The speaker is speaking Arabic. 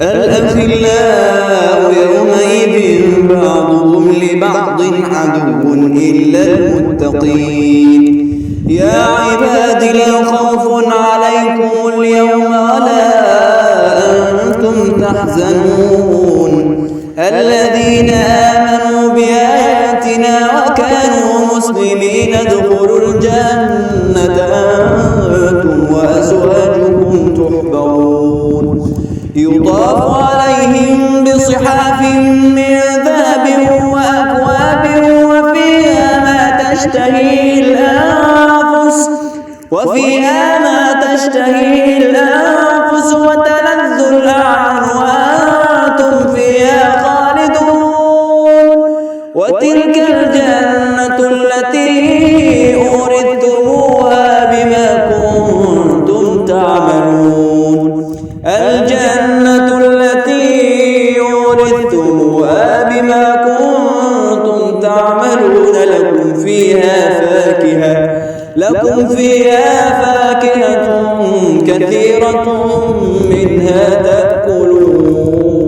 الأخلاء يومئذ بعضهم لبعض عدو إلا المتقين. يا عبادي لا خوف عليكم اليوم ولا أنتم تحزنون الذين آمنوا بآياتنا وكانوا مسلمين ادخلوا الجنة أنتم وأزواجكم تحبرون يطاف عليهم بصحاف من ذهب وأكواب وفيها ما تشتهي الأنفس وتلذ الأعين وأنتم فيها خالدون وتلك الجنة التي أورثتموها بما كنتم تعملون. الجنة التي أورثتموها بما كنتم تعملون لكم فيها فاكهة كثيرة منها تأكلون.